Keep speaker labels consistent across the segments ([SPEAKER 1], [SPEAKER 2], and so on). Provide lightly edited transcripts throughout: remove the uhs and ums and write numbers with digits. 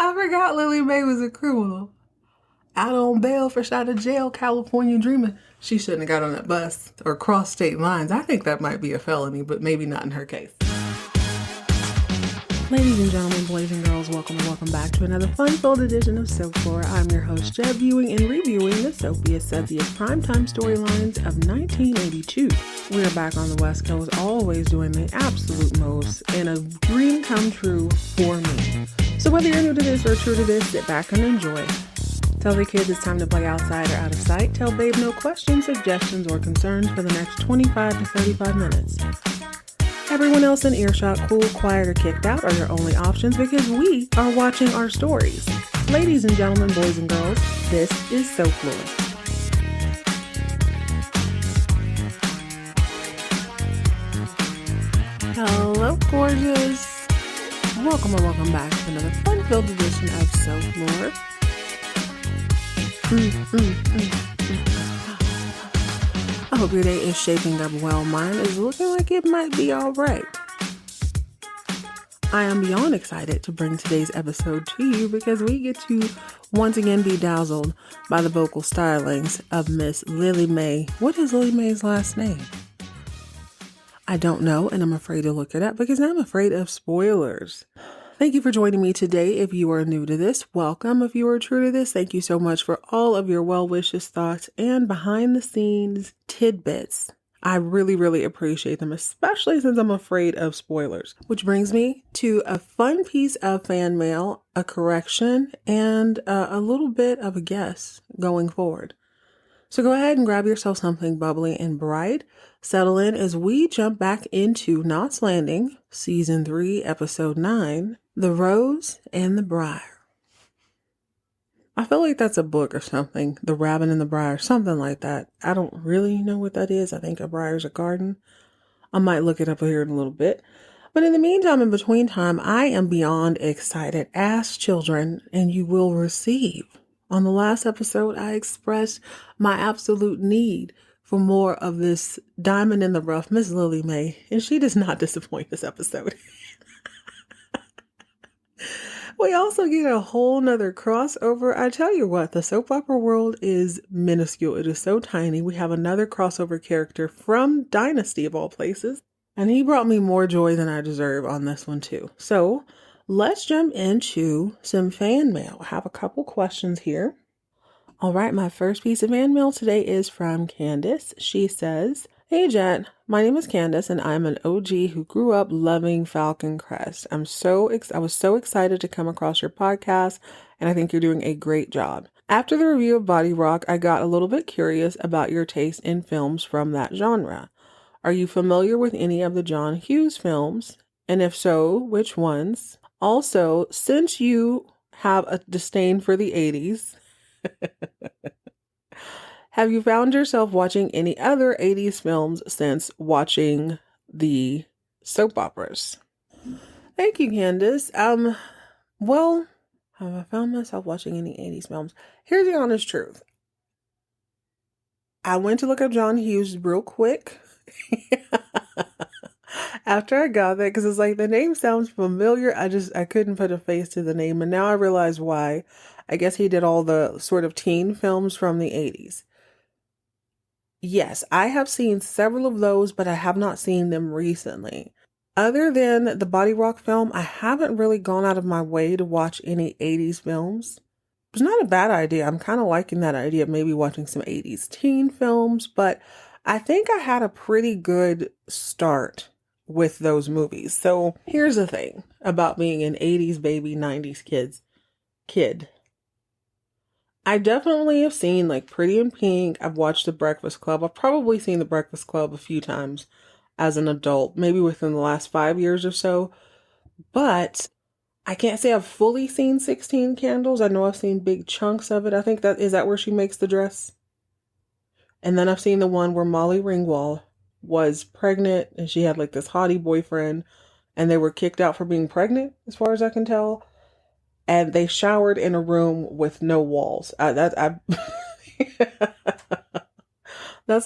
[SPEAKER 1] I forgot Lily Mae was a criminal. Out on bail, fresh out of jail, California dreaming. She shouldn't have got on that bus or crossed state lines. I think that might be a felony, but maybe not in her case. Ladies and gentlemen, boys and girls, welcome back to another fun-filled edition of Soap Floor. I'm your host, Jeb, viewing and reviewing the soapiest primetime storylines of 1982. We are back on the West Coast, always doing the absolute most, and a dream come true for me. So whether you're new to this or true to this, sit back and enjoy. Tell the kids it's time to play outside or out of sight. Tell babe no questions, suggestions, or concerns for the next 25 to 35 minutes. Everyone else in earshot, cool, quiet, or kicked out are your only options because we are watching our stories. Ladies and gentlemen, boys and girls, this is Soap Floor. Hello, gorgeous. Welcome back to another fun-filled edition of Soap Floor. I hope your day is shaping up well. Mine is looking like it might be all right. I am beyond excited to bring today's episode to you because we get to once again be dazzled by the vocal stylings of Miss Lily Mae. What is Lily Mae's last name? I don't know, and I'm afraid to look it up because I'm afraid of spoilers. Thank you for joining me today. If you are new to this, welcome. If you are true to this, thank you so much for all of your well wishes, thoughts, and behind the scenes tidbits. I really appreciate them, especially since I'm afraid of spoilers. Which brings me to a fun piece of fan mail, a correction, and a little bit of a guess going forward. So go ahead and grab yourself something bubbly and bright. Settle in as we jump back into Knots Landing, Season 3, Episode 9, The Rose and the Briar. I feel like that's a book or something. The Rabbit and the Briar, something like that. I don't really know what that is. I think a briar's a garden. I might look it up here in a little bit. But in the meantime, in between time, I am beyond excited. Ask children and you will receive. On the last episode, I expressed my absolute need for more of this diamond in the rough, Miss Lily Mae, and she does not disappoint this episode. We also get a whole nother crossover. I tell you what, the soap opera world is minuscule. It is so tiny. We have another crossover character from Dynasty of all places, and he brought me more joy than I deserve on this one too. So let's jump into some fan mail. I have a couple questions here. All right, my first piece of fan mail today is from Candace. She says, "Hey Jen, my name is Candace and I'm an OG who grew up loving Falcon Crest. I was so excited to come across your podcast and I think you're doing a great job. After the review of Body Rock, I got a little bit curious about your taste in films from that genre. Are you familiar with any of the John Hughes films? And if so, which ones? Also, since you have a disdain for the 80s, have you found yourself watching any other 80s films since watching the soap operas?" Thank you, Candace. Well, have I found myself watching any 80s films? Here's the honest truth. I went to look up John Hughes real quick after I got that because it's like the name sounds familiar. I couldn't put a face to the name, and now I realize why. I guess he did all the sort of teen films from the 80s. Yes, I have seen several of those, but I have not seen them recently. Other than the Body Rock film, I haven't really gone out of my way to watch any 80s films. It's not a bad idea. I'm kind of liking that idea of maybe watching some 80s teen films, but I think I had a pretty good start with those movies. So here's the thing about being an 80s baby, 90s kid. I definitely have seen like Pretty in Pink. I've watched The Breakfast Club. I've probably seen The Breakfast Club a few times as an adult, maybe within the last 5 years or so. But I can't say I've fully seen 16 Candles. I know I've seen big chunks of it. I think is that where she makes the dress? And then I've seen the one where Molly Ringwald was pregnant and she had like this haughty boyfriend and they were kicked out for being pregnant, as far as I can tell. And they showered in a room with no walls. That's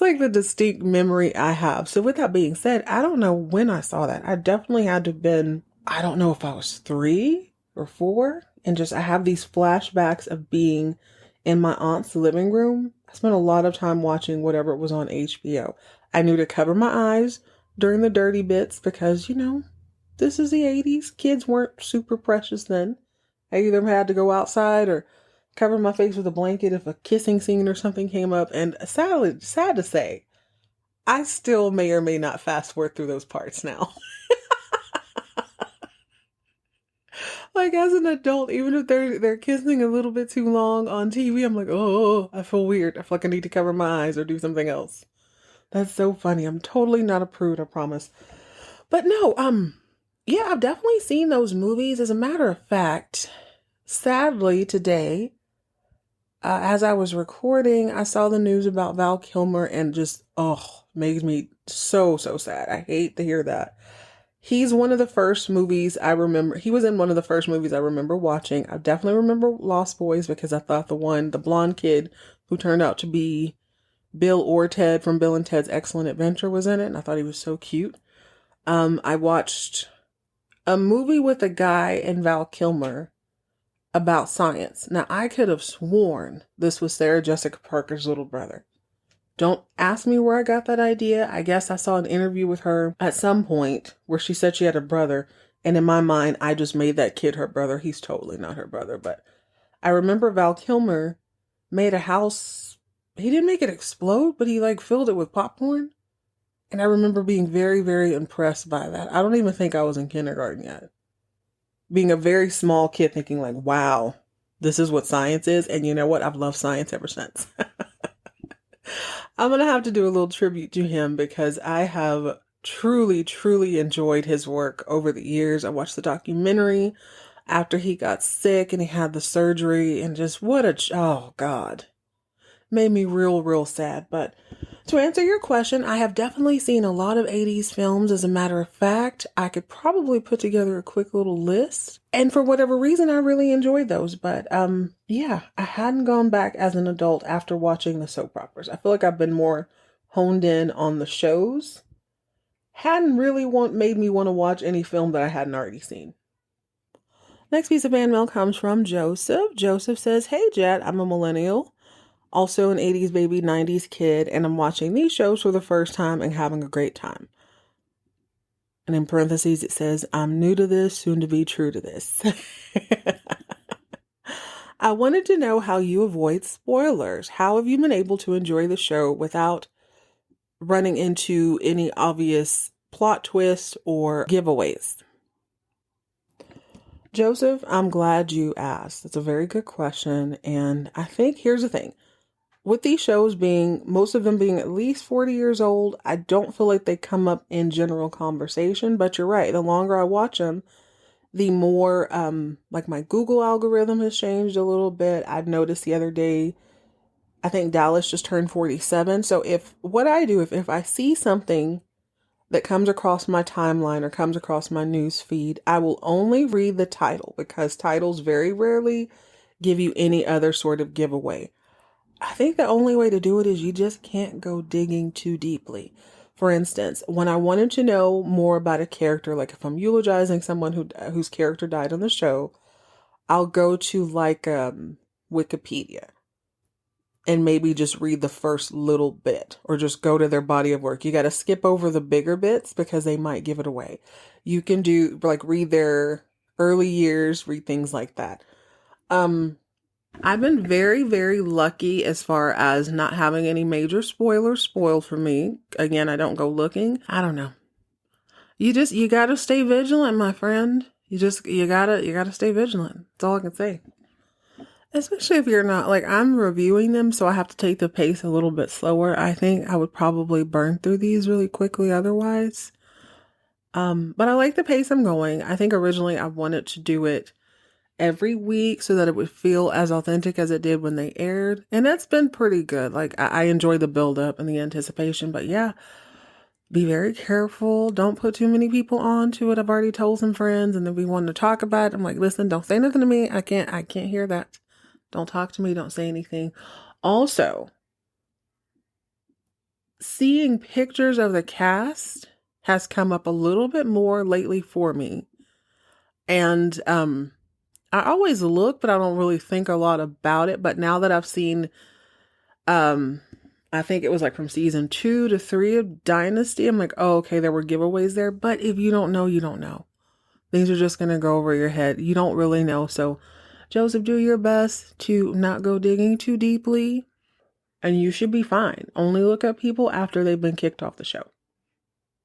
[SPEAKER 1] like the distinct memory I have. So with that being said, I don't know when I saw that. I definitely had to have been, I don't know if I was 3 or 4. and just I have these flashbacks of being in my aunt's living room. I spent a lot of time watching whatever was on HBO. I knew to cover my eyes during the dirty bits because, this is the 80s. Kids weren't super precious then. I either had to go outside or cover my face with a blanket if a kissing scene or something came up. And sad to say, I still may or may not fast forward through those parts now. Like as an adult, even if they're kissing a little bit too long on TV, I'm like, oh, I feel weird. I feel like I need to cover my eyes or do something else. That's so funny. I'm totally not a prude, I promise. But no, yeah, I've definitely seen those movies. As a matter of fact, sadly today, as I was recording, I saw the news about Val Kilmer and just, made me so sad. I hate to hear that. He's one of the first movies I remember. He was in one of the first movies I remember watching. I definitely remember Lost Boys because I thought the blonde kid who turned out to be Bill or Ted from Bill and Ted's Excellent Adventure was in it. And I thought he was so cute. I watched a movie with a guy and Val Kilmer about science. Now, I could have sworn this was Sarah Jessica Parker's little brother. Don't ask me where I got that idea. I guess I saw an interview with her at some point where she said she had a brother. And in my mind, I just made that kid her brother. He's totally not her brother. But I remember Val Kilmer made a house. He didn't make it explode, but he filled it with popcorn. And I remember being very, very impressed by that. I don't even think I was in kindergarten yet. Being a very small kid thinking wow, this is what science is. And you know what? I've loved science ever since. I'm going to have to do a little tribute to him because I have truly, truly enjoyed his work over the years. I watched the documentary after he got sick and he had the surgery and just oh God, made me real sad. But to answer your question, I have definitely seen a lot of 80s films. As a matter of fact, I could probably put together a quick little list. And for whatever reason, I really enjoyed those. But yeah, I hadn't gone back as an adult after watching the soap operas. I feel like I've been more honed in on the shows. Hadn't really made me want to watch any film that I hadn't already seen. Next piece of fan mail comes from Joseph. Joseph says, "Hey Jet, I'm a millennial. Also an 80s baby, 90s kid, and I'm watching these shows for the first time and having a great time." And in parentheses, it says, "I'm new to this, soon to be true to this." I wanted to know how you avoid spoilers. How have you been able to enjoy the show without running into any obvious plot twists or giveaways? Joseph, I'm glad you asked. It's a very good question. And I think here's the thing. With these shows most of them being at least 40 years old, I don't feel like they come up in general conversation, but you're right. The longer I watch them, the more, my Google algorithm has changed a little bit. I've noticed the other day, I think Dallas just turned 47. So if I see something that comes across my timeline or comes across my news feed, I will only read the title because titles very rarely give you any other sort of giveaway. I think the only way to do it is you just can't go digging too deeply. For instance, when I wanted to know more about a character, like if I'm eulogizing someone whose character died on the show, I'll go to Wikipedia and maybe just read the first little bit or just go to their body of work. You got to skip over the bigger bits because they might give it away. You can do read their early years, read things like that. I've been very, very lucky as far as not having any major spoilers spoiled for me. Again, I don't go looking. I don't know. You gotta stay vigilant, my friend. You gotta stay vigilant. That's all I can say. Especially if you're not, I'm reviewing them, so I have to take the pace a little bit slower. I think I would probably burn through these really quickly otherwise. But I like the pace I'm going. I think originally I wanted to do it every week so that it would feel as authentic as it did when they aired. And that's been pretty good. I enjoy the build up and the anticipation, but yeah, be very careful. Don't put too many people on to it. I've already told some friends and then we wanted to talk about it. I'm like, listen, don't say nothing to me. I can't hear that. Don't talk to me. Don't say anything. Also, seeing pictures of the cast has come up a little bit more lately for me. And, I always look, but I don't really think a lot about it. But now that I've seen, I think it was like from season 2 to 3 of Dynasty, I'm like, oh, okay, there were giveaways there. But if you don't know, you don't know. Things are just going to go over your head. You don't really know. So, Joseph, do your best to not go digging too deeply. And you should be fine. Only look at people after they've been kicked off the show.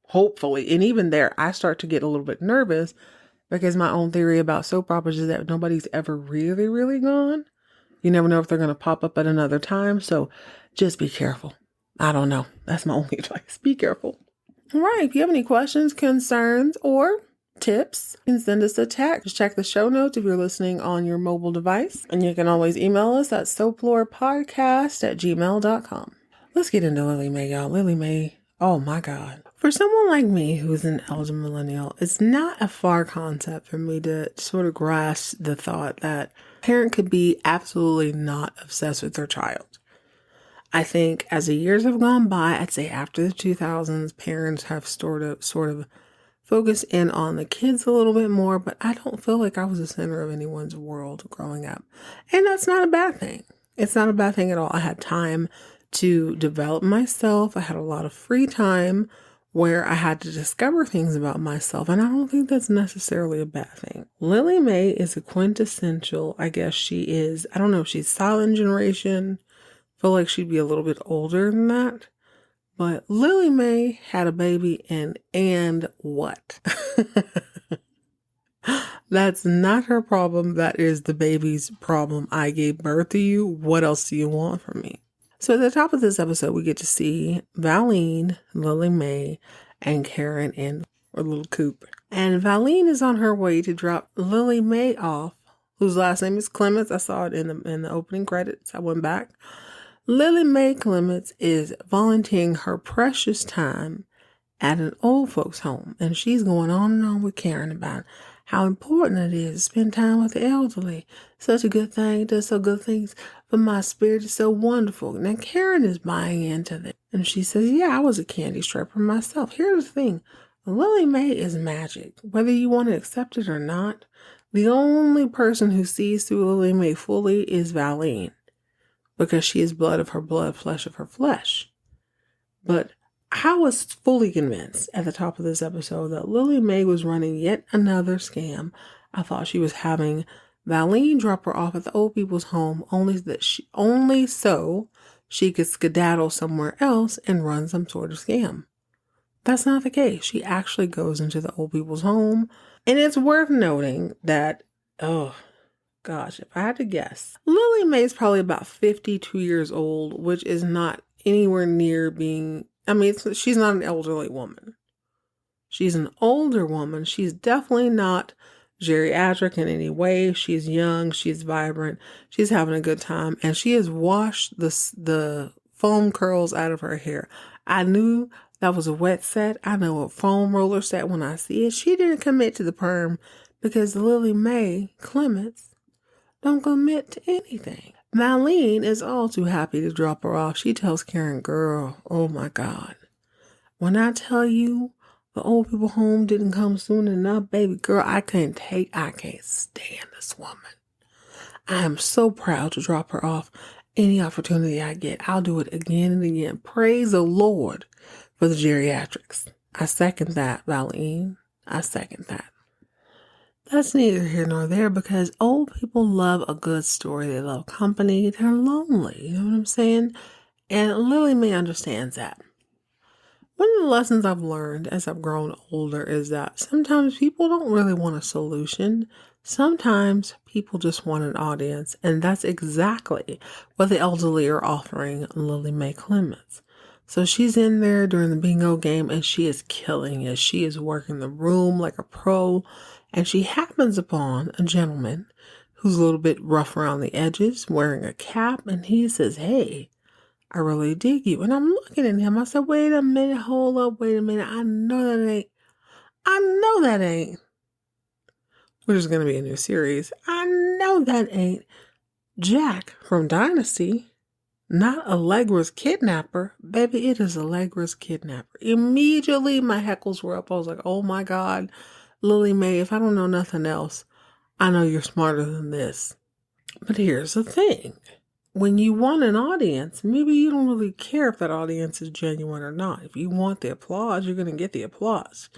[SPEAKER 1] Hopefully. And even there, I start to get a little bit nervous because my own theory about soap operas is that nobody's ever really, really gone. You never know if they're going to pop up at another time. So just be careful. I don't know. That's my only advice. Be careful. All right. If you have any questions, concerns, or tips, you can send us a text. Just check the show notes if you're listening on your mobile device. And you can always email us at soaplorepodcast@gmail.com. Let's get into Lily Mae, y'all. Lily Mae, oh my God. For someone like me who's an elder millennial, it's not a far concept for me to sort of grasp the thought that a parent could be absolutely not obsessed with their child. I think as the years have gone by, I'd say after the 2000s, parents have sort of focused in on the kids a little bit more, but I don't feel like I was the center of anyone's world growing up. And that's not a bad thing. It's not a bad thing at all. I had time to develop myself. I had a lot of free time where I had to discover things about myself, and I don't think that's necessarily a bad thing. Lily Mae is a quintessential, I guess she is, I don't know if she's silent generation. I feel like she'd be a little bit older than that. But Lily Mae had a baby and what? That's not her problem. That is the baby's problem. I gave birth to you. What else do you want from me? So at the top of this episode, we get to see Valene, Lily Mae, and Karen in a little coupe. And Valene is on her way to drop Lily Mae off, whose last name is Clements. I saw it in the opening credits. I went back. Lily Mae Clements is volunteering her precious time at an old folks home. And she's going on and on with Karen about how important it is to spend time with the elderly. Such a good thing, does so good things for my spirit. Is so wonderful. Now Karen is buying into this. And she says, yeah, I was a candy stripper myself. Here's the thing. Lily Mae is magic. Whether you want to accept it or not, the only person who sees through Lily Mae fully is Valene. Because she is blood of her blood, flesh of her flesh. But I was fully convinced at the top of this episode that Lily Mae was running yet another scam. I thought she was having Valene drop her off at the old people's home only so she could skedaddle somewhere else and run some sort of scam. That's not the case. She actually goes into the old people's home. And it's worth noting that, oh gosh, if I had to guess, Lily Mae is probably about 52 years old, which is not anywhere near being, she's not an elderly woman. She's an older woman. She's definitely not geriatric in any way. She's young. She's vibrant. She's having a good time. And she has washed the foam curls out of her hair. I knew that was a wet set. I know a foam roller set when I see it. She didn't commit to the perm because Lily Mae Clements don't commit to anything. Valene is all too happy to drop her off. She tells Karen, girl, oh my God. When I tell you the old people home didn't come soon enough, baby girl, I can't stand this woman. I am so proud to drop her off any opportunity I get. I'll do it again and again. Praise the Lord for the geriatrics. I second that, Valene. I second that. That's neither here nor there because old people love a good story. They love company. They're lonely. You know what I'm saying? And Lily Mae understands that. One of the lessons I've learned as I've grown older is that sometimes people don't really want a solution. Sometimes people just want an audience. And that's exactly what the elderly are offering Lily Mae Clements. So she's in there during the bingo game and she is killing it. She is working the room like a pro. And she happens upon a gentleman who's a little bit rough around the edges, wearing a cap, and he says, hey, I really dig you. And I'm looking at him. I said, wait a minute, hold up, wait a minute. I know that ain't. Which is going to be a new series. I know that ain't Jack from Dynasty. Not Allegra's kidnapper. Baby, it is Allegra's kidnapper. Immediately, my heckles were up. I was like, oh my God. Lily Mae, if I don't know nothing else, I know you're smarter than this. But here's the thing. When you want an audience, maybe you don't really care if that audience is genuine or not. If you want the applause, you're going to get the applause.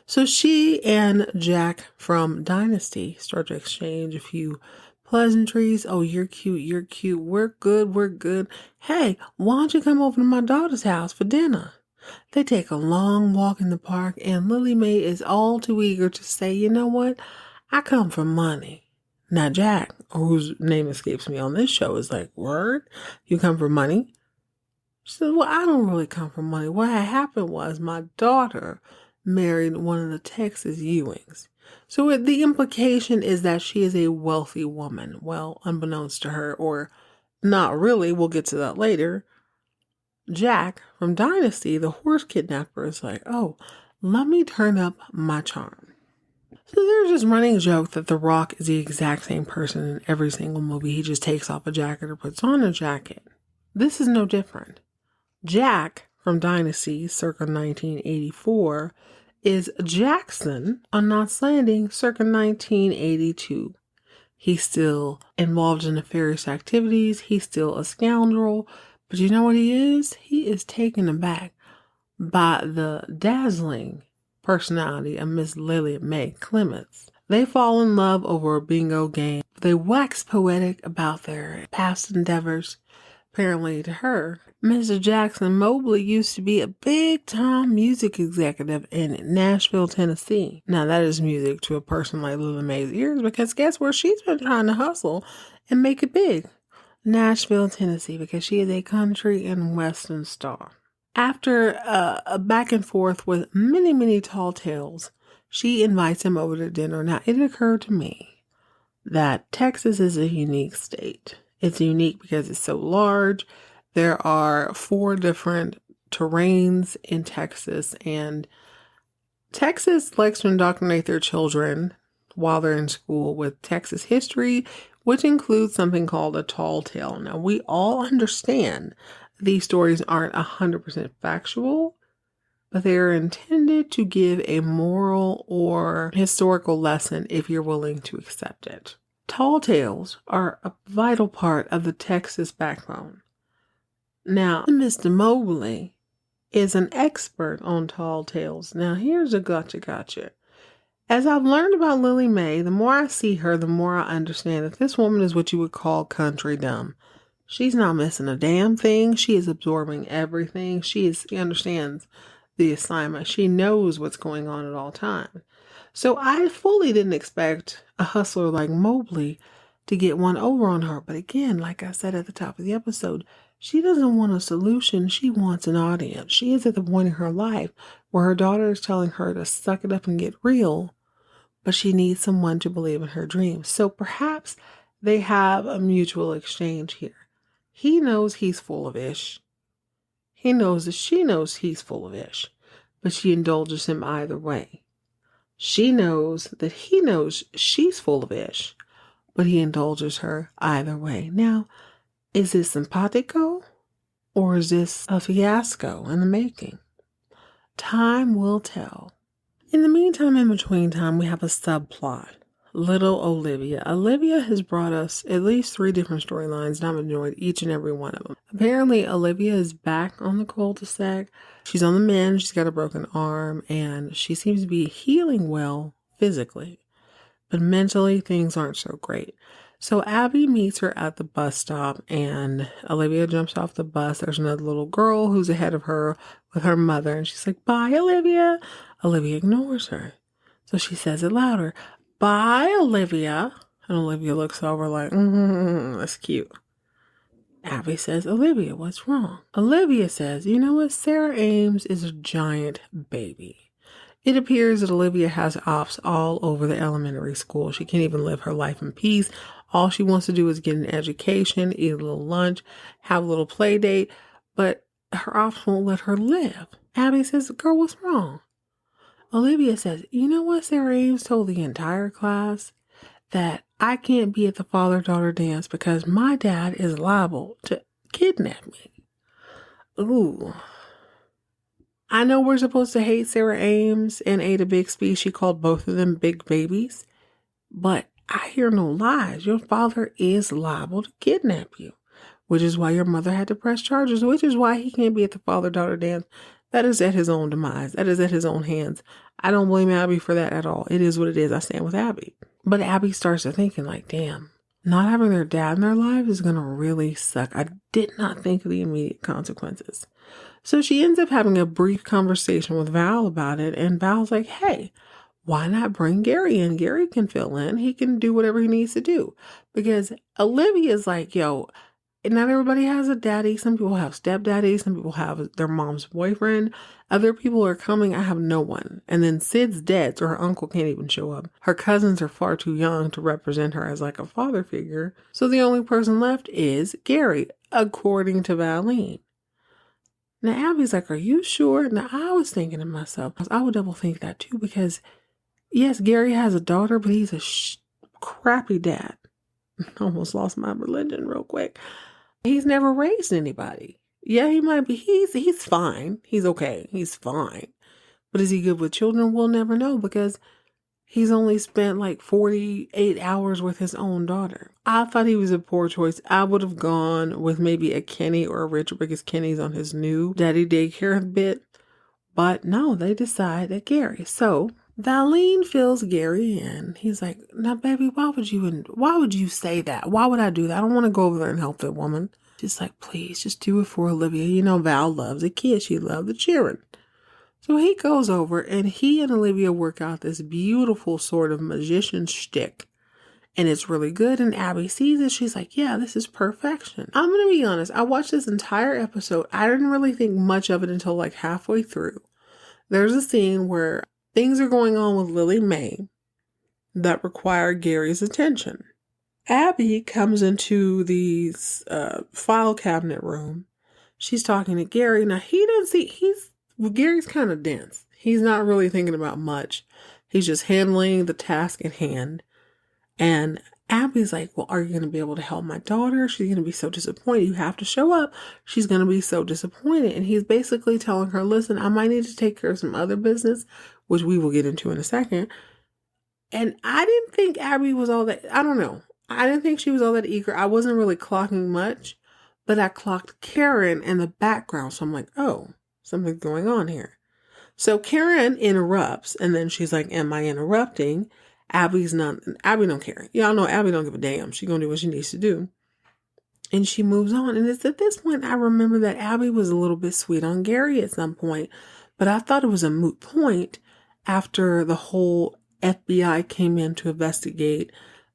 [SPEAKER 1] So she and Jack from Dynasty start to exchange a few pleasantries. Oh, you're cute. You're cute. We're good. We're good. Hey, why don't you come over to my daughter's house for dinner? They take a long walk in the park, and Lily Mae is all too eager to say, you know what? I come for money. Now, Jack, whose name escapes me on this show, is like, word? You come for money? She said, well, I don't really come for money. What had happened was my daughter married one of the Texas Ewings. So the implication is that she is a wealthy woman. Well, unbeknownst to her, or not really, we'll get to that later. Jack from Dynasty, the horse kidnapper, is like, oh, let me turn up my charm. So there's this running joke that The Rock is the exact same person in every single movie. He just takes off a jacket or puts on a jacket. This is no different. Jack from Dynasty, circa 1984, is Jackson on Knots Landing, circa 1982. He's still involved in nefarious activities. He's still a scoundrel. But you know what he is? He is taken aback by the dazzling personality of Miss Lily Mae Clements. They fall in love over a bingo game. They wax poetic about their past endeavors. Apparently to her, Mr. Jackson Mobley used to be a big-time music executive in Nashville, Tennessee. Now that is music to a person like Lily Mae's ears, because guess where she's been trying to hustle and make it big? Nashville, Tennessee, because she is a country and western star. After a back and forth with many, many tall tales, she invites him over to dinner. Now, it occurred to me that Texas is a unique state. It's unique because it's so large. There are 4 different terrains in Texas, and Texas likes to indoctrinate their children while they're in school with Texas history, which includes something called a tall tale. Now, we all understand these stories aren't 100% factual, but they are intended to give a moral or historical lesson if you're willing to accept it. Tall tales are a vital part of the Texas backbone. Now, Mr. Mobley is an expert on tall tales. Now, here's a gotcha. As I've learned about Lily Mae, the more I see her, the more I understand that this woman is what you would call country dumb. She's not missing a damn thing. She is absorbing everything. She understands the assignment. She knows what's going on at all times. So I fully didn't expect a hustler like Mobley to get one over on her. But again, like I said at the top of the episode, she doesn't want a solution. She wants an audience. She is at the point in her life where her daughter is telling her to suck it up and get real, but she needs someone to believe in her dreams. So perhaps they have a mutual exchange here. He knows he's full of ish. He knows that she knows he's full of ish, but she indulges him either way. She knows that he knows she's full of ish, but he indulges her either way. Now, is this simpatico or is this a fiasco in the making? Time will tell. In the meantime, in between time, we have a subplot. Little Olivia. Olivia has brought us at least 3 different storylines, and I've enjoyed each and every one of them. Apparently, Olivia is back on the cul-de-sac. She's on the mend. She's got a broken arm, and she seems to be healing well physically. But mentally, things aren't so great. So Abby meets her at the bus stop, and Olivia jumps off the bus. There's another little girl who's ahead of her with her mother, and she's like, bye, Olivia. Olivia ignores her. So she says it louder. Bye, Olivia. And Olivia looks over like, that's cute. Abby says, Olivia, what's wrong? Olivia says, you know what? Sarah Ames is a giant baby. It appears that Olivia has ops all over the elementary school. She can't even live her life in peace. All she wants to do is get an education, eat a little lunch, have a little play date, but her ops won't let her live. Abby says, girl, what's wrong? Olivia says, you know what? Sarah Ames told the entire class that I can't be at the father-daughter dance because my dad is liable to kidnap me. Ooh. I know we're supposed to hate Sarah Ames and Ada Bixby. She called both of them big babies. But I hear no lies. Your father is liable to kidnap you, which is why your mother had to press charges, which is why he can't be at the father-daughter dance. That is at his own demise. That is at his own hands. I don't blame Abby for that at all. It is what it is. I stand with Abby. But Abby starts to thinking like, damn, not having their dad in their lives is going to really suck. I did not think of the immediate consequences. So she ends up having a brief conversation with Val about it. And Val's like, hey, why not bring Gary in? Gary can fill in. He can do whatever he needs to do. Because Olivia's like, yo, not everybody has a daddy. Some people have stepdaddy. Some people have their mom's boyfriend. Other people are coming. I have no one. And then Sid's dead, so her uncle can't even show up. Her cousins are far too young to represent her as like a father figure. So the only person left is Gary, according to Valene. Now Abby's like, are you sure? Now I was thinking to myself, I would double think that too, because yes, Gary has a daughter, but he's a crappy dad. Almost lost my religion real quick. He's never raised anybody. Yeah, he might be. He's fine. He's okay. He's fine. But is he good with children? We'll never know, because he's only spent like 48 hours with his own daughter. I thought he was a poor choice. I would have gone with maybe a Kenny or a Richard, because Kenny's on his new daddy daycare bit. But no, they decide that Gary. So Valene fills Gary in. He's like, now, baby, why would you say that? Why would I do that? I don't want to go over there and help that woman. She's like, please, just do it for Olivia. You know, Val loves the kid. She loves the cheering. So he goes over and he and Olivia work out this beautiful sort of magician shtick. And it's really good. And Abby sees it. She's like, yeah, this is perfection. I'm going to be honest. I watched this entire episode. I didn't really think much of it until like halfway through. There's a scene where things are going on with Lily Mae that require Gary's attention. Abby comes into the file cabinet room. She's talking to Gary. Now, Gary's kind of dense. He's not really thinking about much. He's just handling the task at hand. And Abby's like, well, are you going to be able to help my daughter? She's going to be so disappointed. You have to show up. She's going to be so disappointed. And he's basically telling her, listen, I might need to take care of some other business, which we will get into in a second. And I didn't think Abby was all that, I don't know. I didn't think she was all that eager. I wasn't really clocking much, but I clocked Karen in the background. So I'm like, oh, something's going on here. So Karen interrupts, and then she's like, am I interrupting? Abby don't care. Y'all know Abby don't give a damn. She gonna do what she needs to do. And she moves on. And it's at this point I remember that Abby was a little bit sweet on Gary at some point, but I thought it was a moot point after the whole FBI came in to investigate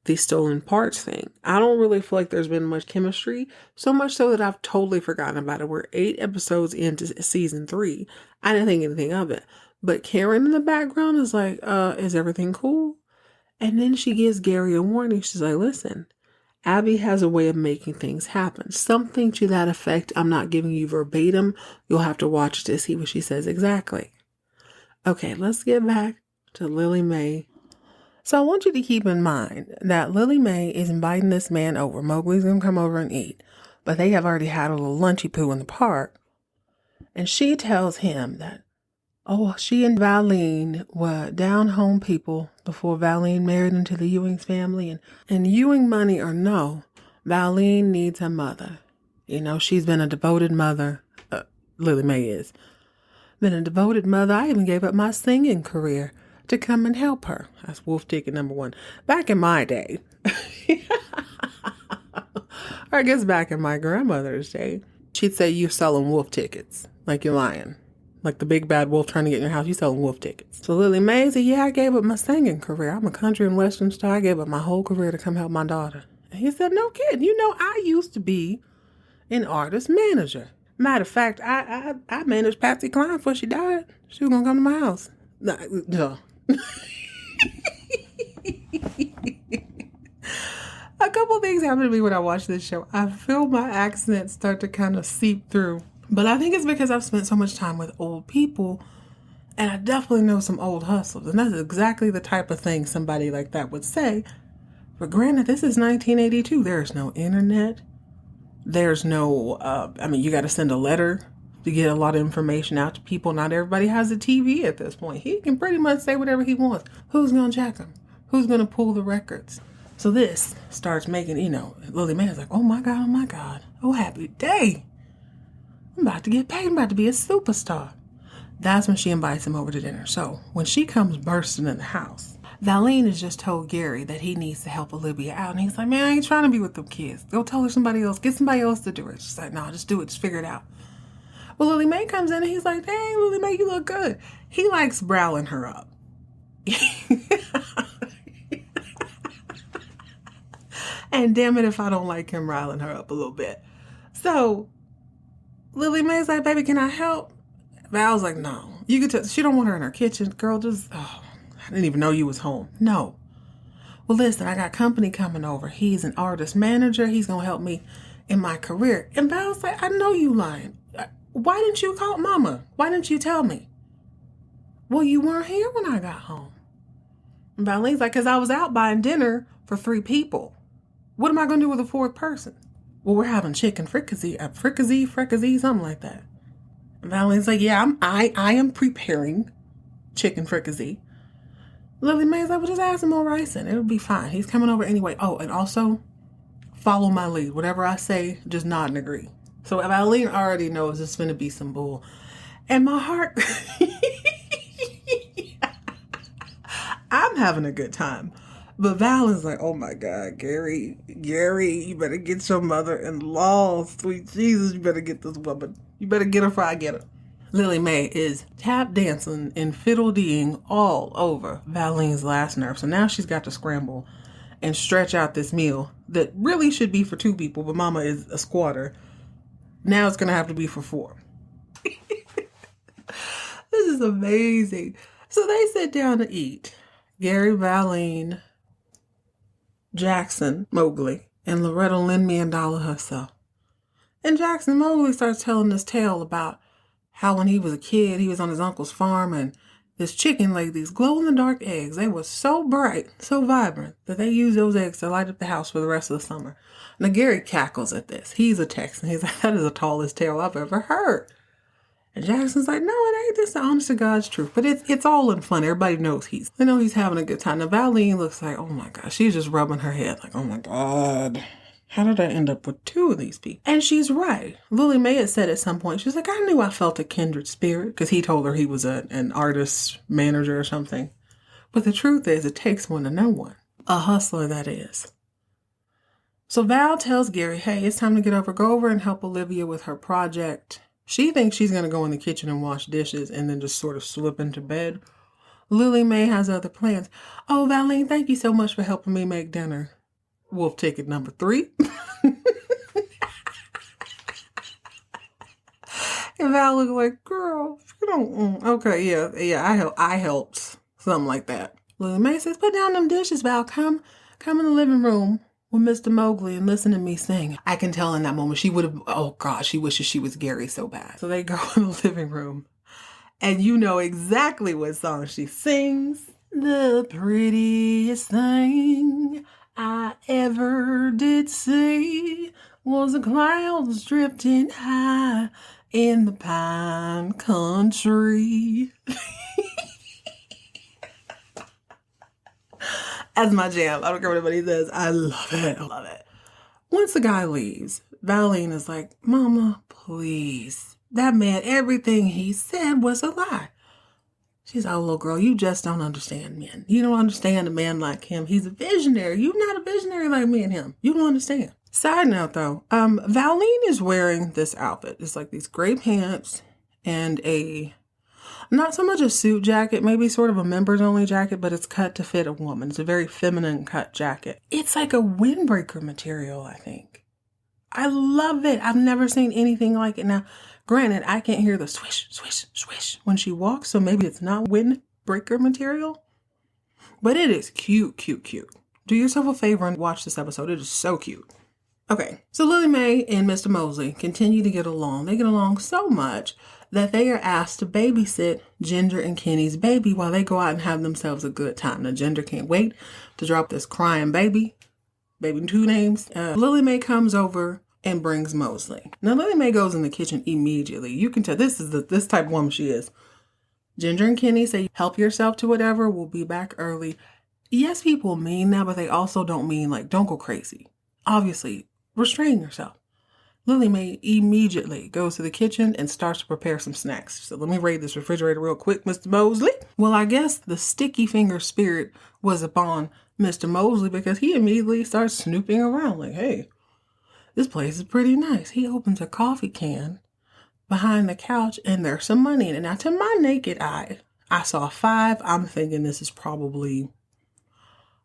[SPEAKER 1] the stolen parts thing. I don't really feel like there's been much chemistry, so much so that I've totally forgotten about it. We're 8 episodes into season 3. I didn't think anything of it. But Karen in the background is like, is everything cool? And then she gives Gary a warning. She's like, listen, Abby has a way of making things happen. Something to that effect. I'm not giving you verbatim. You'll have to watch to see what she says exactly. Okay, let's get back to Lily Mae. So I want you to keep in mind that Lily Mae is inviting this man over. Mowgli's going to come over and eat. But they have already had a little lunchy poo in the park. And she tells him that, oh, she and Valene were down-home people before Valene married into the Ewing's family. And Ewing money or no, Valene needs her mother. You know, she's been a devoted mother. Lily Mae is. Been a devoted mother. I even gave up my singing career to come and help her. That's wolf ticket number 1. Back in my day. Or I guess back in my grandmother's day. She'd say, you're selling wolf tickets. Like you're lying. Like the big bad wolf trying to get in your house. You selling wolf tickets. So Lily Mae said, yeah, I gave up my singing career. I'm a country and western star. I gave up my whole career to come help my daughter. And he said, no kidding. You know, I used to be an artist manager. Matter of fact, I managed Patsy Cline before she died. She was going to come to my house. No. A couple things happened to me when I watched this show. I feel my accent start to kind of seep through. But I think it's because I've spent so much time with old people, and I definitely know some old hustlers. And that's exactly the type of thing somebody like that would say. But granted, this is 1982. There's no internet. There's no, you got to send a letter to get a lot of information out to people. Not everybody has a TV at this point. He can pretty much say whatever he wants. Who's going to check him? Who's going to pull the records? So this starts making, Lily Mae is like, oh my God, oh happy day. I'm about to get paid. I'm about to be a superstar. That's when she invites him over to dinner. So when she comes bursting in the house, Valene has just told Gary that he needs to help Olivia out. And he's like, man, I ain't trying to be with them kids. Go tell her somebody else. Get somebody else to do it. She's like, no, just do it. Just figure it out. Well, Lily Mae comes in and he's like, dang, Lily Mae, you look good. He likes browling her up. And damn it if I don't like him riling her up a little bit. So Lily Mae's like, baby, can I help? Val's like, no. You could tell she don't want her in her kitchen. Girl, I didn't even know you was home. No. Well, listen, I got company coming over. He's an artist manager. He's going to help me in my career. And Val's like, I know you lying. Why didn't you call Mama? Why didn't you tell me? Well, you weren't here when I got home. And Valene's like, because I was out buying dinner for 3 people. What am I going to do with a 4th person? Well, we're having chicken fricassee, something like that. And Valene's like, yeah, I am preparing chicken fricassee. Lily Mae's like, well, just add some more rice in. It'll be fine. He's coming over anyway. Oh, and also follow my lead. Whatever I say, just nod and agree. So Valene already knows it's going to be some bull. And my heart, I'm having a good time. But Val is like, oh my God, Gary, you better get your mother-in-law. Sweet Jesus, you better get this woman. You better get her before I get her. Lily Mae is tap dancing and fiddle-deeing all over Valene's last nerve. So now she's got to scramble and stretch out this meal that really should be for 2 people, but Mama is a squatter. Now it's going to have to be for 4. This is amazing. So they sit down to eat. Gary, Valene, Jackson Mobley, and Loretta Lend Me a Dollar herself. And Jackson Mobley starts telling this tale about how when he was a kid, he was on his uncle's farm and this chicken laid these glow-in-the-dark eggs. They were so bright, so vibrant, that they used those eggs to light up the house for the rest of the summer. Now, Gary cackles at this. He's a Texan. He's like, that is the tallest tale I've ever heard. And Jackson's like, no, it ain't. This is the honest to God's truth. But it's all in fun. Everybody knows he's having a good time. Now, Valene looks like, oh my God. She's just rubbing her head like, oh my God. How did I end up with 2 of these people? And she's right. Lily Mae had said at some point, she's like, I knew I felt a kindred spirit. Because he told her he was an artist manager or something. But the truth is, it takes one to know one. A hustler, that is. So Val tells Gary, hey, it's time to go over and help Olivia with her project. She thinks she's going to go in the kitchen and wash dishes and then just sort of slip into bed. Lily Mae has other plans. Oh, Valene, thank you so much for helping me make dinner. Wolf ticket number 3. And Val was like, girl, you don't, okay, yeah, I helped. Something like that. Lily Mae says, put down them dishes, Val. Come in the living room with Mr. Mobley and listen to me sing. I can tell in that moment she would have, oh God, she wishes she was Gary so bad. So they go in the living room and you know exactly what song she sings. The prettiest thing I ever did see was the clouds drifting high in the pine country. That's my jam. I don't care what anybody says. I love it. Once the guy leaves, Valene is like, Mama, please. That man, everything he said was a lie. She's like, oh, little girl, you just don't understand men. You don't understand a man like him. He's a visionary. You're not a visionary like me and him. You don't understand. Side note, though, Valene is wearing this outfit. It's like these gray pants and not so much a suit jacket, maybe sort of a members only jacket, but it's cut to fit a woman. It's a very feminine cut jacket. It's like a windbreaker material, I think. I love it. I've never seen anything like it. Now, granted, I can't hear the swish, swish, swish when she walks, so maybe it's not windbreaker material, but it is cute, cute, cute. Do yourself a favor and watch this episode. It is so cute. Okay, so Lily Mae and Mr. Mosley continue to get along. They get along so much that they are asked to babysit Ginger and Kenny's baby while they go out and have themselves a good time. Now, Ginger can't wait to drop this crying baby 2 names. Lily Mae comes over and brings Mosley. Now, Lily Mae goes in the kitchen immediately. You can tell this is this type of woman she is. Ginger and Kenny say, help yourself to whatever. We'll be back early. Yes, people mean that, but they also don't mean like, don't go crazy. Obviously, restrain yourself. Lily Mae immediately goes to the kitchen and starts to prepare some snacks. So let me raid this refrigerator real quick, Mr. Mosley. Well, I guess the sticky finger spirit was upon Mr. Mosley because he immediately starts snooping around like, hey, this place is pretty nice. He opens a coffee can behind the couch and there's some money in it. Now, to my naked eye, I saw 5. I'm thinking this is probably,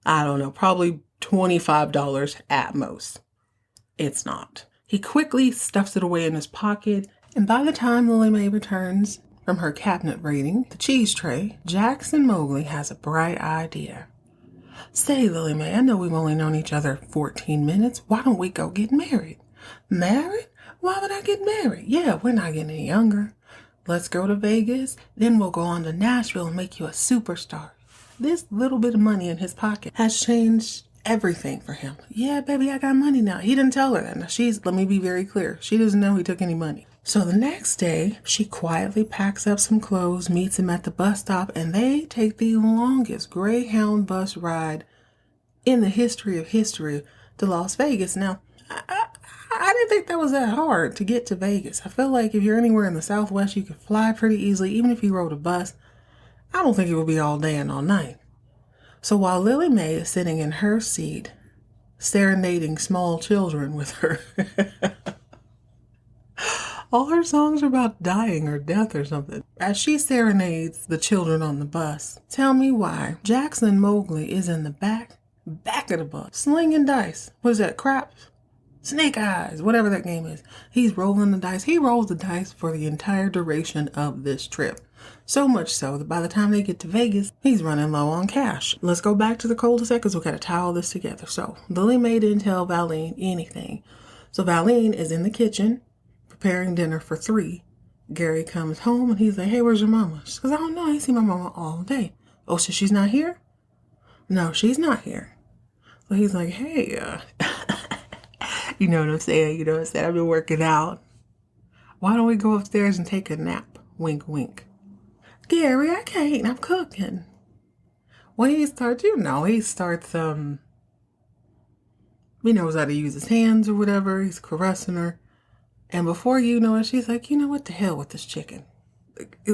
[SPEAKER 1] I don't know, probably $25 at most. It's not. He quickly stuffs it away in his pocket, and by the time Lily Mae returns from her cabinet raiding the cheese tray, Jackson Mobley has a bright idea. Say, Lily Mae, I know we've only known each other 14 minutes. Why don't we go get married? Married? Why would I get married? Yeah, we're not getting any younger. Let's go to Vegas, then we'll go on to Nashville and make you a superstar. This little bit of money in his pocket has changed everything for him. Yeah, baby, I got money now. He didn't tell her that. Now let me be very clear. She doesn't know he took any money. So the next day, she quietly packs up some clothes, meets him at the bus stop, and they take the longest Greyhound bus ride in the history of history to Las Vegas. Now, I didn't think that was that hard to get to Vegas. I feel like if you're anywhere in the Southwest, you could fly pretty easily. Even if you rode a bus, I don't think it would be all day and all night. So while Lily Mae is sitting in her seat, serenading small children with her, all her songs are about dying or death or something. As she serenades the children on the bus, tell me why Jackson Mobley is in the back of the bus, slinging dice. What is that, craps? Snake eyes, whatever that game is. He's rolling the dice. He rolls the dice for the entire duration of this trip. So much so that by the time they get to Vegas, he's running low on cash. Let's go back to the cul-de-sac because we've got to tie all this together. So Lily Mae didn't tell Valene anything. So Valene is in the kitchen preparing dinner for 3. Gary comes home and he's like, hey, where's your mama? She goes, I don't know. I ain't seen my mama all day. Oh, so she's not here? No, she's not here. So he's like, hey, you know what I'm saying? You know what I'm saying? I've been working out. Why don't we go upstairs and take a nap? Wink, wink. Gary, I can't. I'm cooking. When he starts, he knows how to use his hands or whatever. He's caressing her. And before you know it, she's like, you know what the hell with this chicken?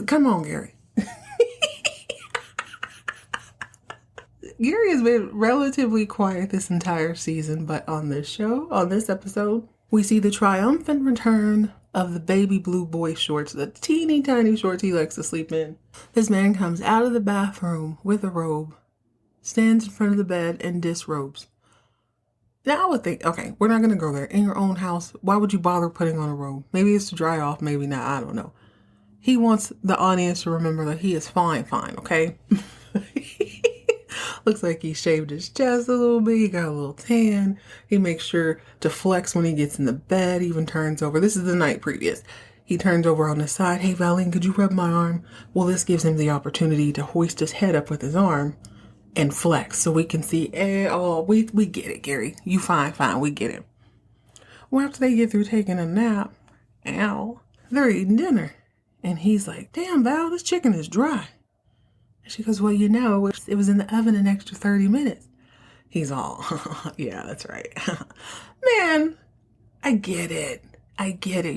[SPEAKER 1] Come on, Gary. Gary has been relatively quiet this entire season, but on this episode, we see the triumphant return of the baby blue boy shorts, the teeny tiny shorts he likes to sleep in. This man comes out of the bathroom with a robe, stands in front of the bed, and disrobes. Now I would think, okay, we're not going to go there. In your own house, why would you bother putting on a robe? Maybe it's to dry off, maybe not, I don't know. He wants the audience to remember that he is fine, okay? Looks like he shaved his chest a little bit. He got a little tan. He makes sure to flex when he gets in the bed. He even turns over. This is the night previous. He turns over on his side. Hey, Valene, could you rub my arm? Well, this gives him the opportunity to hoist his head up with his arm and flex so we can see, we get it, Gary. You fine, we get it. Well, after they get through taking a nap, they're eating dinner. And he's like, damn, Val, this chicken is dry. She goes, well, it was in the oven an extra 30 minutes. He's all, yeah, that's right. Man, I get it.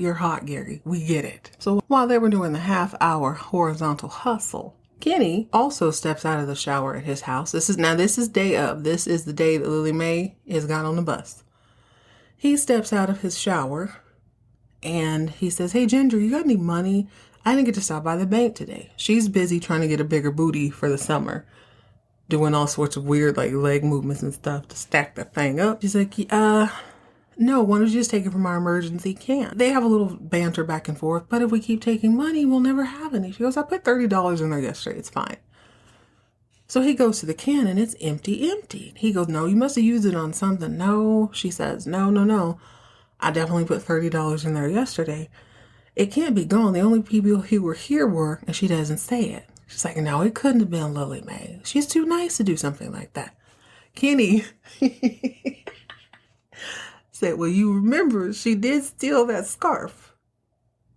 [SPEAKER 1] You're hot, Gary. We get it. So while they were doing the half-hour horizontal hustle, Kenny also steps out of the shower at his house. This is day of. This is the day that Lily Mae has got on the bus. He steps out of his shower and he says, hey, Ginger, you got any money? I didn't get to stop by the bank today. She's busy trying to get a bigger booty for the summer, doing all sorts of weird like leg movements and stuff to stack the thing up. She's like, no, why don't you just take it from our emergency can? They have a little banter back and forth, but if we keep taking money, we'll never have any. She goes, I put $30 in there yesterday. It's fine. So he goes to the can and it's empty. He goes, no, you must have used it on something. No, she says, no. I definitely put $30 in there yesterday. It can't be gone. The only people who were here were, and she doesn't say it. She's like, no, it couldn't have been Lily Mae. She's too nice to do something like that. Kenny said, well, you remember she did steal that scarf.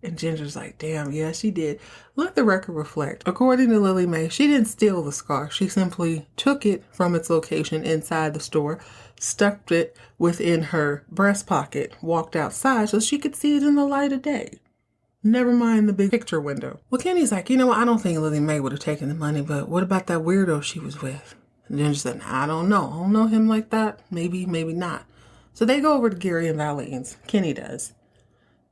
[SPEAKER 1] And Ginger's like, damn, yeah, she did. Let the record reflect. According to Lily Mae, she didn't steal the scarf. She simply took it from its location inside the store, stuck it within her breast pocket, walked outside so she could see it in the light of day. Never mind the big picture window. Well, Kenny's like, I don't think Lily Mae would have taken the money, but what about that weirdo she was with? And Ginger said, I don't know. I don't know him like that. Maybe, maybe not. So they go over to Gary and Valene's. Kenny does.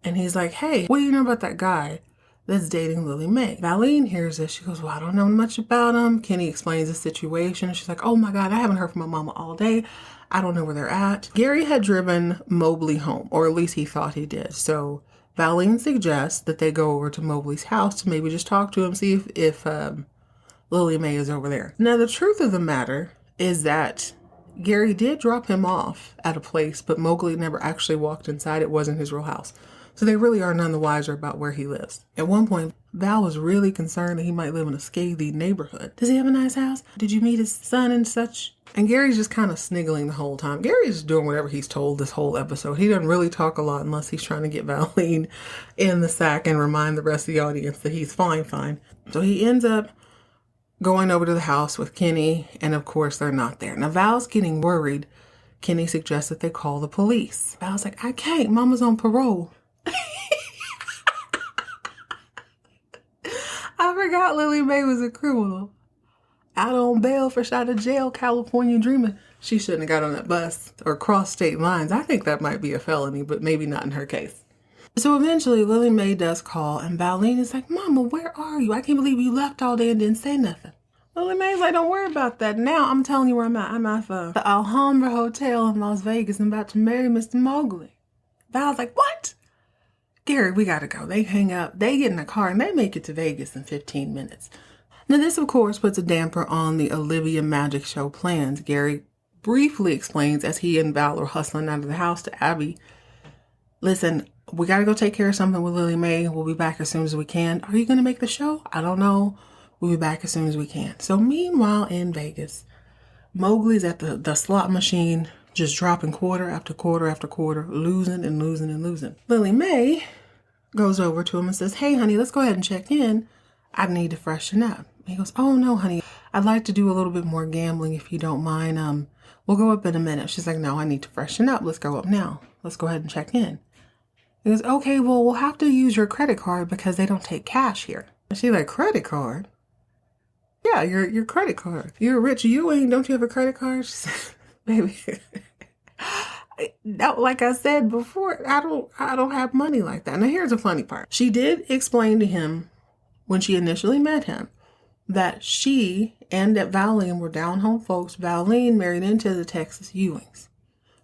[SPEAKER 1] And he's like, hey, what do you know about that guy that's dating Lily Mae? Valene hears this. She goes, well, I don't know much about him. Kenny explains the situation. She's like, oh my God, I haven't heard from my mama all day. I don't know where they're at. Gary had driven Mobley home, or at least he thought he did. So Valene suggests that they go over to Mobley's house to maybe just talk to him, see if Lily Mae is over there. Now, the truth of the matter is that Gary did drop him off at a place, but Mobley never actually walked inside. It wasn't his real house. So they really are none the wiser about where he lives. At one point, Val was really concerned that he might live in a scathy neighborhood. Does he have a nice house? Did you meet his son and such? And Gary's just kind of sniggling the whole time. Gary's just doing whatever he's told this whole episode. He doesn't really talk a lot unless he's trying to get Valene in the sack and remind the rest of the audience that he's fine. So he ends up going over to the house with Kenny, and of course they're not there. Now Val's getting worried. Kenny suggests that they call the police. Val's like, I can't. Mama's on parole. I forgot Lily Mae was a criminal. Out on bail for out of jail, California dreaming. She shouldn't have got on that bus or crossed state lines. I think that might be a felony, but maybe not in her case. So eventually Lily Mae does call, and Valene is like, Mama, where are you? I can't believe you left all day and didn't say nothing. Lily Mae's like, don't worry about that. Now I'm telling you where I'm at. I'm at the Alhambra Hotel in Las Vegas. I'm about to marry Mr. Mobley. Val's like, what? Gary, we gotta go. They hang up, they get in the car, and they make it to Vegas in 15 minutes. Now this, of course, puts a damper on the Olivia Magic Show plans. Gary briefly explains as he and Val are hustling out of the house to Abby, listen, we gotta go take care of something with Lily Mae. We'll be back as soon as we can. Are you gonna make the show? I don't know. We'll be back as soon as we can. So meanwhile in Vegas, Mowgli's at the slot machine, just dropping quarter after quarter after quarter, losing and losing and losing. Lily Mae goes over to him and says, hey, honey, let's go ahead and check in. I need to freshen up. He goes, oh, no, honey, I'd like to do a little bit more gambling if you don't mind. We'll go up in a minute. She's like, no, I need to freshen up. Let's go up now. Let's go ahead and check in. He goes, okay, well, we'll have to use your credit card because they don't take cash here. And she's like, credit card? Yeah, your credit card. You're rich. Don't you have a credit card? She said, baby. No, like I said before, I don't have money like that. Now here's the funny part. She did explain to him when she initially met him that she and that Valene were down home folks. Valene married into the Texas Ewings.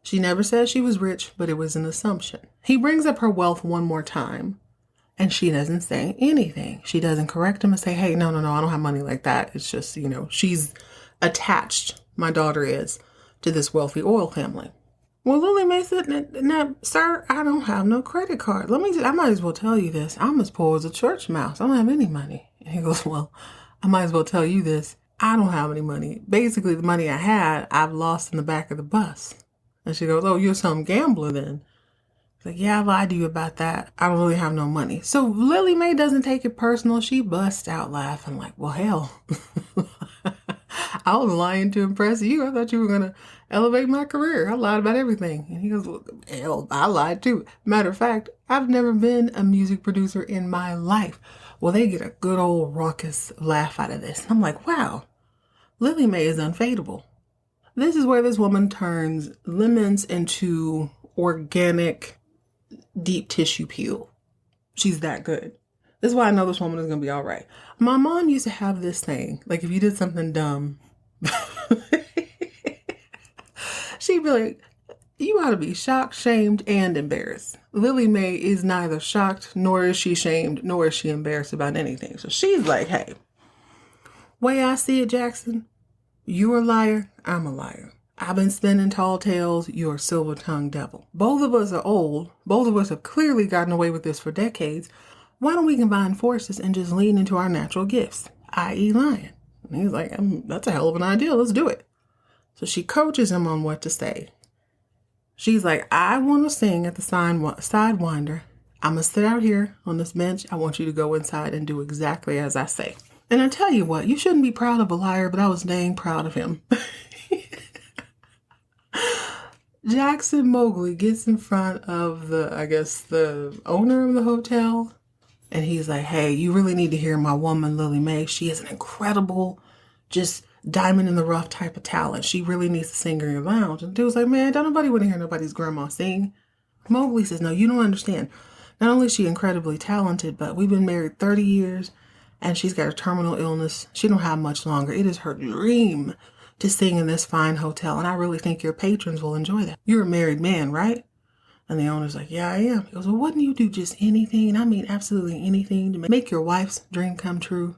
[SPEAKER 1] She never said she was rich, but it was an assumption. He brings up her wealth one more time, and she doesn't say anything. She doesn't correct him and say, hey, no, I don't have money like that. It's just, she's attached, my daughter is, to this wealthy oil family. Well, Lily Mae said, now, sir, I don't have no credit card. I might as well tell you this. I'm as poor as a church mouse. I don't have any money. And he goes, well, I might as well tell you this. I don't have any money. Basically, the money I had, I've lost in the back of the bus. And she goes, oh, you're some gambler then. He's like, yeah, I lied to you about that. I don't really have no money. So Lily Mae doesn't take it personal. She busts out laughing like, well, hell. I was lying to impress you. I thought you were going to elevate my career. I lied about everything. And he goes, well, hell, I lied too. Matter of fact, I've never been a music producer in my life. Well, they get a good old raucous laugh out of this. I'm like, wow, Lily Mae is unfadable. This is where this woman turns lemons into organic deep tissue peel. She's that good. This is why I know this woman is going to be all right. My mom used to have this thing, like if you did something dumb, she'd be like, you ought to be shocked, shamed, and embarrassed. Lily Mae is neither shocked, nor is she shamed, nor is she embarrassed about anything. So she's like, hey, way I see it, Jackson, you're a liar, I'm a liar. I've been spinning tall tales, you're a silver-tongued devil. Both of us are old. Both of us have clearly gotten away with this for decades. Why don't we combine forces and just lean into our natural gifts, i.e. lying? And he's like, that's a hell of an idea. Let's do it. So she coaches him on what to say. She's like, I want to sing at the Sidewinder. I'm going to sit out here on this bench. I want you to go inside and do exactly as I say. And I tell you what, you shouldn't be proud of a liar, but I was dang proud of him. Jackson Mobley gets in front of the owner of the hotel. And he's like, hey, you really need to hear my woman, Lily Mae. She is an incredible, just diamond in the rough type of talent. She really needs to sing in your lounge. And the dude's like, man, don't nobody want to hear nobody's grandma sing. Mobley says, no, you don't understand. Not only is she incredibly talented, but we've been married 30 years and she's got a terminal illness. She don't have much longer. It is her dream to sing in this fine hotel. And I really think your patrons will enjoy that. You're a married man, right? And the owner's like, yeah, I am. He goes, well, wouldn't you do just anything? And I mean absolutely anything to make your wife's dream come true?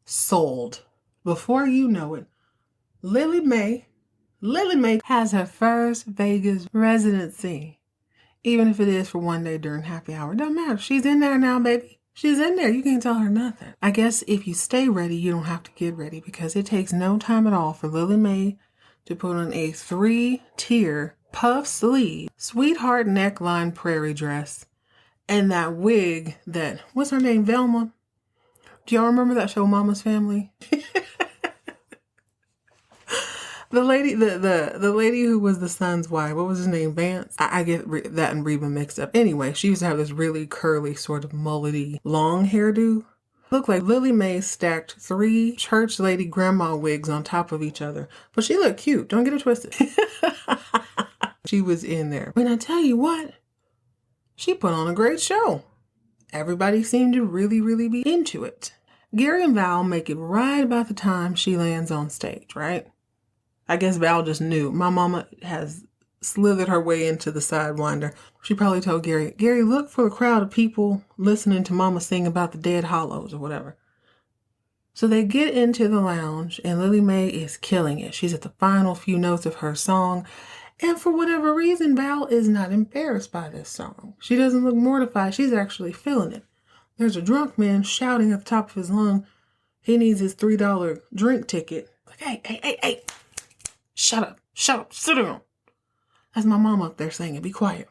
[SPEAKER 1] Sold. Before you know it, Lily Mae has her first Vegas residency. Even if it is for one day during happy hour. Doesn't matter. She's in there now, baby. She's in there. You can't tell her nothing. I guess if you stay ready, you don't have to get ready because it takes no time at all for Lily Mae to put on a 3-tier puff sleeve, sweetheart neckline prairie dress, and that wig that, what's her name, Velma? Do y'all remember that show, Mama's Family? The lady, the lady who was the son's wife, what was his name, Vance? I get that and Reba mixed up. Anyway, she used to have this really curly, sort of mullety, long hairdo. Looked like Lily Mae stacked 3 church lady grandma wigs on top of each other. But she looked cute. Don't get it twisted. She was in there. But I tell you what, she put on a great show. Everybody seemed to really, really be into it. Gary and Val make it right about the time she lands on stage, right? I guess Val just knew. My mama has slithered her way into the Sidewinder. She probably told Gary, look for a crowd of people listening to Mama sing about the dead hollows or whatever. So they get into the lounge and Lily Mae is killing it. She's at the final few notes of her song. And for whatever reason, Val is not embarrassed by this song. She doesn't look mortified. She's actually feeling it. There's a drunk man shouting at the top of his lung. He needs his $3 drink ticket. Like, hey. Shut up, sit down. That's my mom up there singing, be quiet.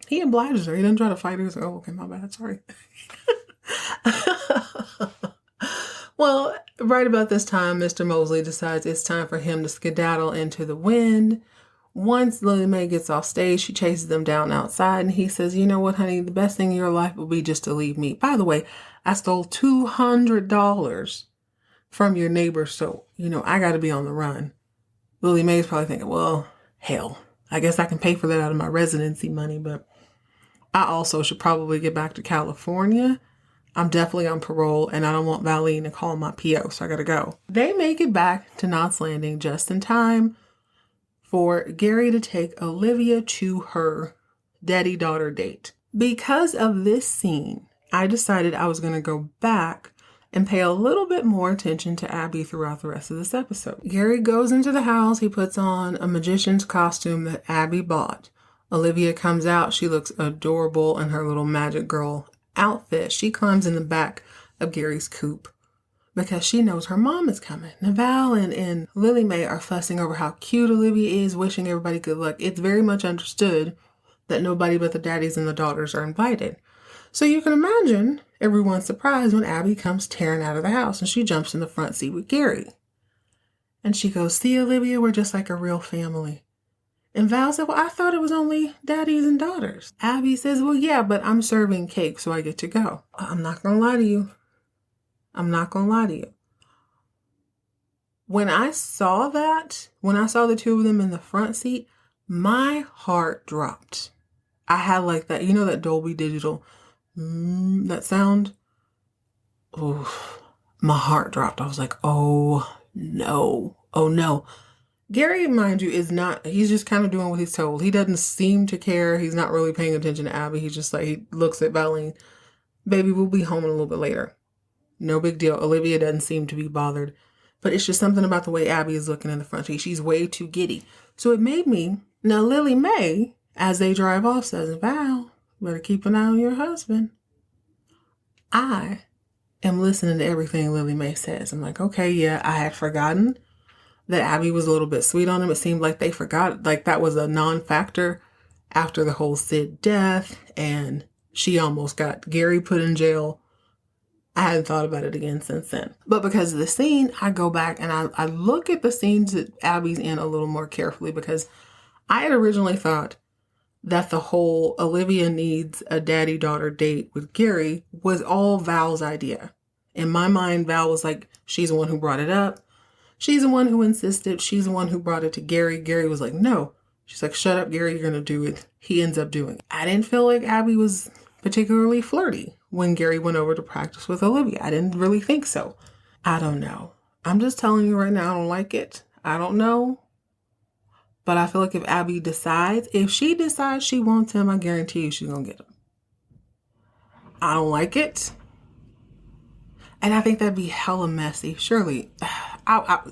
[SPEAKER 1] He obliges her. He doesn't try to fight her. He's like, oh, okay, my bad, sorry. Well, right about this time, Mr. Mosley decides it's time for him to skedaddle into the wind. Once Lily Mae gets off stage, she chases them down outside, and he says, you know what, honey, the best thing in your life will be just to leave me. By the way, I stole $200 from your neighbor, so, I got to be on the run. Lily Mae's probably thinking, well, hell, I guess I can pay for that out of my residency money, but I also should probably get back to California. I'm definitely on parole, and I don't want Valene to call my PO, so I got to go. They make it back to Knots Landing just in time for Gary to take Olivia to her daddy-daughter date. Because of this scene, I decided I was going to go back and pay a little bit more attention to Abby throughout the rest of this episode. Gary goes into the house. He puts on a magician's costume that Abby bought. Olivia comes out. She looks adorable in her little magic girl outfit. She climbs in the back of Gary's coupe because she knows her mom is coming. Now, Val and Lily Mae are fussing over how cute Olivia is, wishing everybody good luck. It's very much understood that nobody but the daddies and the daughters are invited. So you can imagine everyone's surprised when Abby comes tearing out of the house and she jumps in the front seat with Gary. And she goes, see, Olivia, we're just like a real family. And Val said, well, I thought it was only daddies and daughters. Abby says, well, yeah, but I'm serving cake, so I get to go. I'm not going to lie to you. When I saw the two of them in the front seat, my heart dropped. I had like that, that Dolby Digital, that sound. Oh, my heart dropped. I was like, oh no. Gary, mind you, he's just kind of doing what he's told. He doesn't seem to care. He's not really paying attention to Abby. He's just like, he looks at Valene. Baby, we'll be home in a little bit later. No big deal. Olivia doesn't seem to be bothered. But it's just something about the way Abby is looking in the front seat. She's way too giddy. So it made me. Now, Lily Mae, as they drive off, says, Val, better keep an eye on your husband. I am listening to everything Lily Mae says. I'm like, okay, yeah, I had forgotten that Abby was a little bit sweet on him. It seemed like they forgot, like that was a non-factor after the whole Sid death and she almost got Gary put in jail. I hadn't thought about it again since then. But because of the scene, I go back and I look at the scenes that Abby's in a little more carefully, because I had originally thought that the whole Olivia needs a daddy-daughter date with Gary was all Val's idea. In my mind, Val was like, she's the one who brought it up. She's the one who insisted. She's the one who brought it to Gary. Gary was like, no. She's like, shut up, Gary, you're going to do it. He ends up doing it. I didn't feel like Abby was particularly flirty when Gary went over to practice with Olivia. I didn't really think so. I don't know. I'm just telling you right now, I don't like it. I don't know. But I feel like if Abby decides, if she decides she wants him, I guarantee you she's going to get him. I don't like it. And I think that'd be hella messy. Shirley,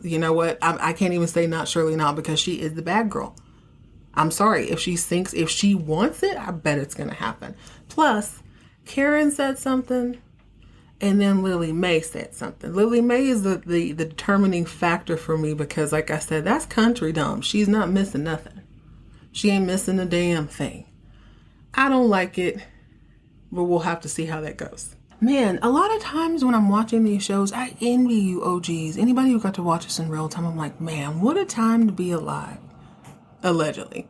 [SPEAKER 1] you know what? I can't even say not Shirley now, because she is the bad girl. I'm sorry. If she wants it, I bet it's going to happen. Plus, Karen said something, and then Lily Mae said something. Lily Mae is the determining factor for me, because, like I said, that's country dumb. She's not missing nothing. She ain't missing a damn thing. I don't like it, but we'll have to see how that goes. Man, a lot of times when I'm watching these shows, I envy you OGs. Anybody who got to watch this in real time, I'm like, man, what a time to be alive. Allegedly.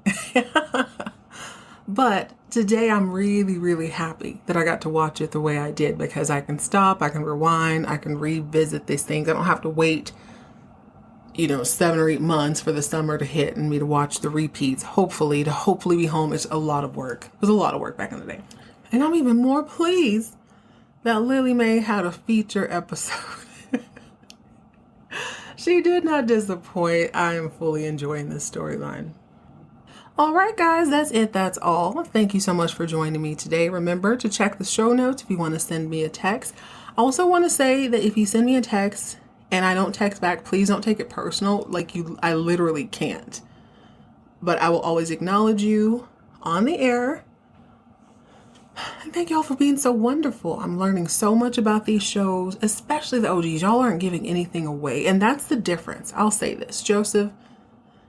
[SPEAKER 1] But today I'm really, really happy that I got to watch it the way I did, because I can stop, I can rewind, I can revisit these things. I don't have to wait, 7 or 8 months for the summer to hit and me to watch the repeats, hopefully be home. It's a lot of work. It was a lot of work back in the day. And I'm even more pleased that Lily Mae had a feature episode. She did not disappoint. I am fully enjoying this storyline. All right, guys, that's it. That's all. Thank you so much for joining me today. Remember to check the show notes if you want to send me a text. I also want to say that if you send me a text and I don't text back, please don't take it personal. I literally can't. But I will always acknowledge you on the air. And thank y'all for being so wonderful. I'm learning so much about these shows, especially the OGs. Y'all aren't giving anything away. And that's the difference. I'll say this. Joseph,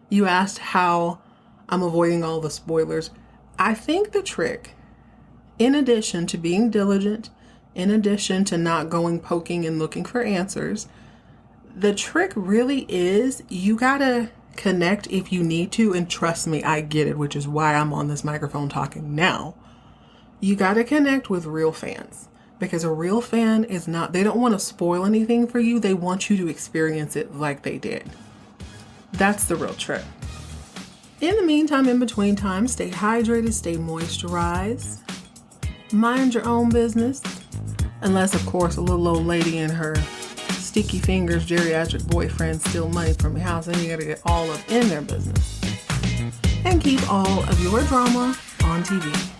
[SPEAKER 1] you asked how I'm avoiding all the spoilers. I think the trick, in addition to being diligent, in addition to not going poking and looking for answers, the trick really is you gotta connect if you need to. And trust me, I get it, which is why I'm on this microphone talking now. You gotta connect with real fans, because a real fan they don't want to spoil anything for you. They want you to experience it like they did. That's the real trick. In the meantime, in between time, stay hydrated, stay moisturized, mind your own business, unless, of course, a little old lady and her sticky fingers geriatric boyfriend steal money from your house, and you gotta get all up in their business. And keep all of your drama on TV.